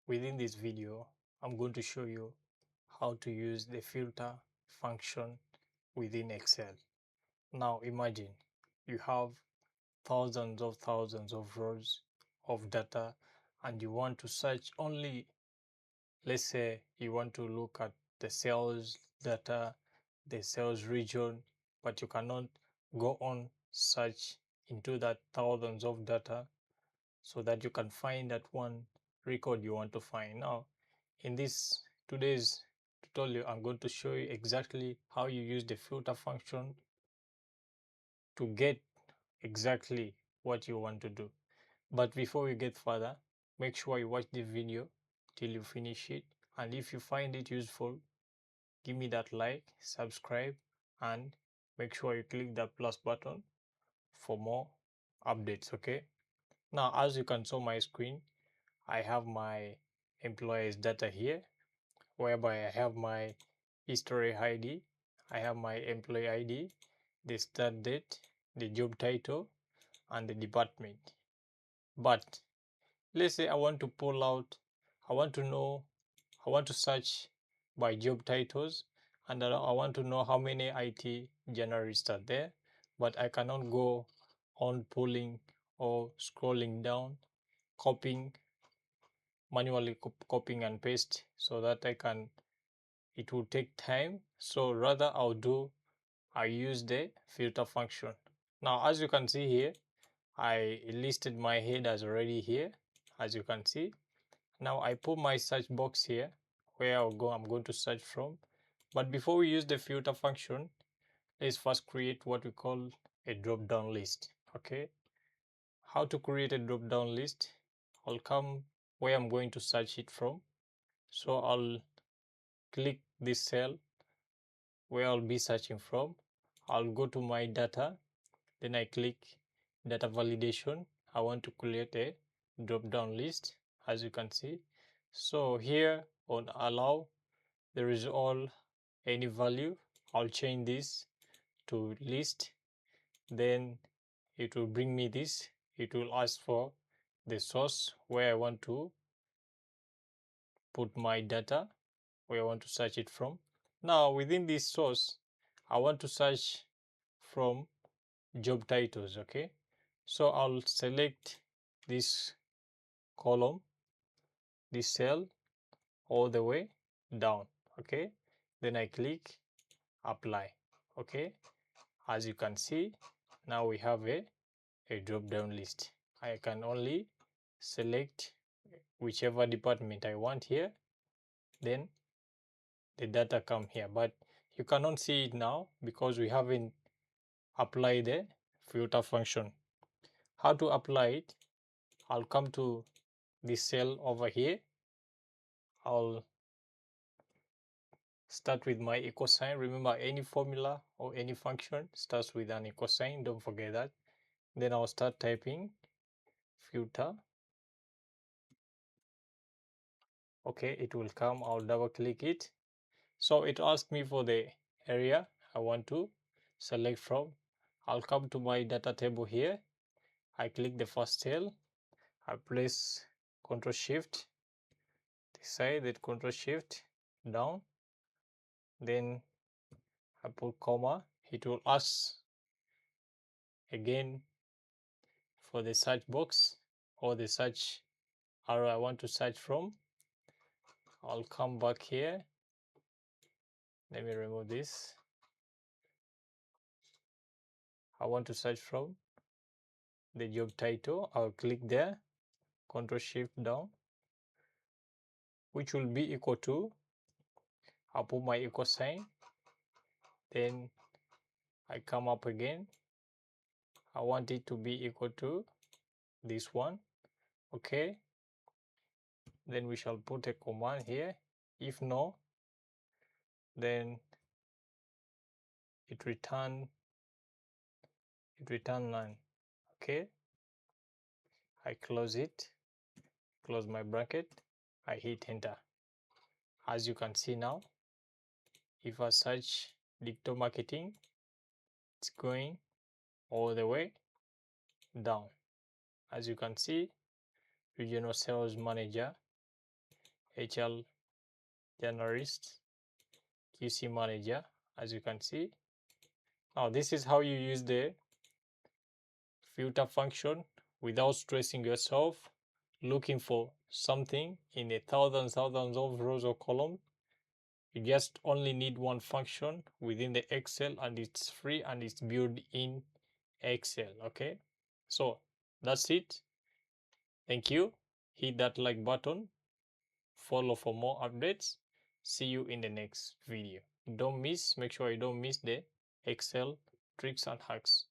Within this video, I'm going to show you how to use the filter function within Excel. Now imagine you have thousands of rows of data and you want to search only, let's say you want to look at the sales data, the sales region, but you cannot go on search into that thousands of data so that you can find that one record you want to find. Now, in this today's tutorial, I'm going to show you exactly how you use the filter function to get exactly what you want to do. But before we get further, make sure you watch the video till you finish it. And if you find it useful, give me that like, subscribe, and make sure you click that plus button for more updates. Okay. Now, as you can see on my screen, I have my employees data here, whereby I have my history ID, I have my employee ID, the start date, the job title, and the department. But let's say I want to pull out, I want to know, I want to search by job titles, and I want to know how many IT generalists are there, but I cannot go on pulling or scrolling down, copying, manually copying and paste so that it will take time. So rather I use the filter function. Now, as you can see here, I listed my headers already here, as you can see. Now I put my search box here where I'm going to search from. But before we use the filter function, let's first create what we call a drop down list. Okay. How to create a drop down list? I'll come where I'm going to search it from. So I'll click this cell where I'll be searching from. I'll go to my data, then I click data validation. I want to create a drop down list, as you can see. So here on allow, there is all any value. I'll change this to list, then it will bring me this. It will ask for the source where I want to put my data, where I want to search it from. Now within this source, I want to search from job titles. Okay, so I'll select this column, this cell, all the way down. Okay, then I click apply. Okay, as you can see, now we have a drop down list. I can only select whichever department I want here, then the data come here, but you cannot see it now because we haven't applied the filter function. How to apply it? I'll come to this cell over here. I'll start with my equal sign. Remember, any formula or any function starts with an equal sign. Don't forget that. Then I'll start typing filter. Okay, it will come. I'll double click it. So it asks me for the area I want to select from. I'll come to my data table here. I click the first cell. I press Ctrl Shift this side, then Ctrl Shift down. Then I put comma. It will ask again for the search box or the search arrow I want to search from. I'll come back here. Let me remove this. I want to search from the job title. I'll click there, Ctrl Shift down, which will be equal to, I'll put my equal sign, then I come up again. I want it to be equal to this one. Okay, then we shall put a command here. If no, then it return none. Okay, I close it, close my bracket, I hit enter. As you can see now, if I search digital marketing, it's going all the way down. As you can see, regional sales manager, HL generalist, QC manager, as you can see. Now this is how you use the filter function without stressing yourself looking for something in a thousands of rows or columns. You just only need one function within the Excel, and it's free and it's built in Excel. Okay, so that's it. Thank you. Hit that like button, follow for more updates. See you in the next video. Don't miss, make sure you don't miss the Excel tricks and hacks.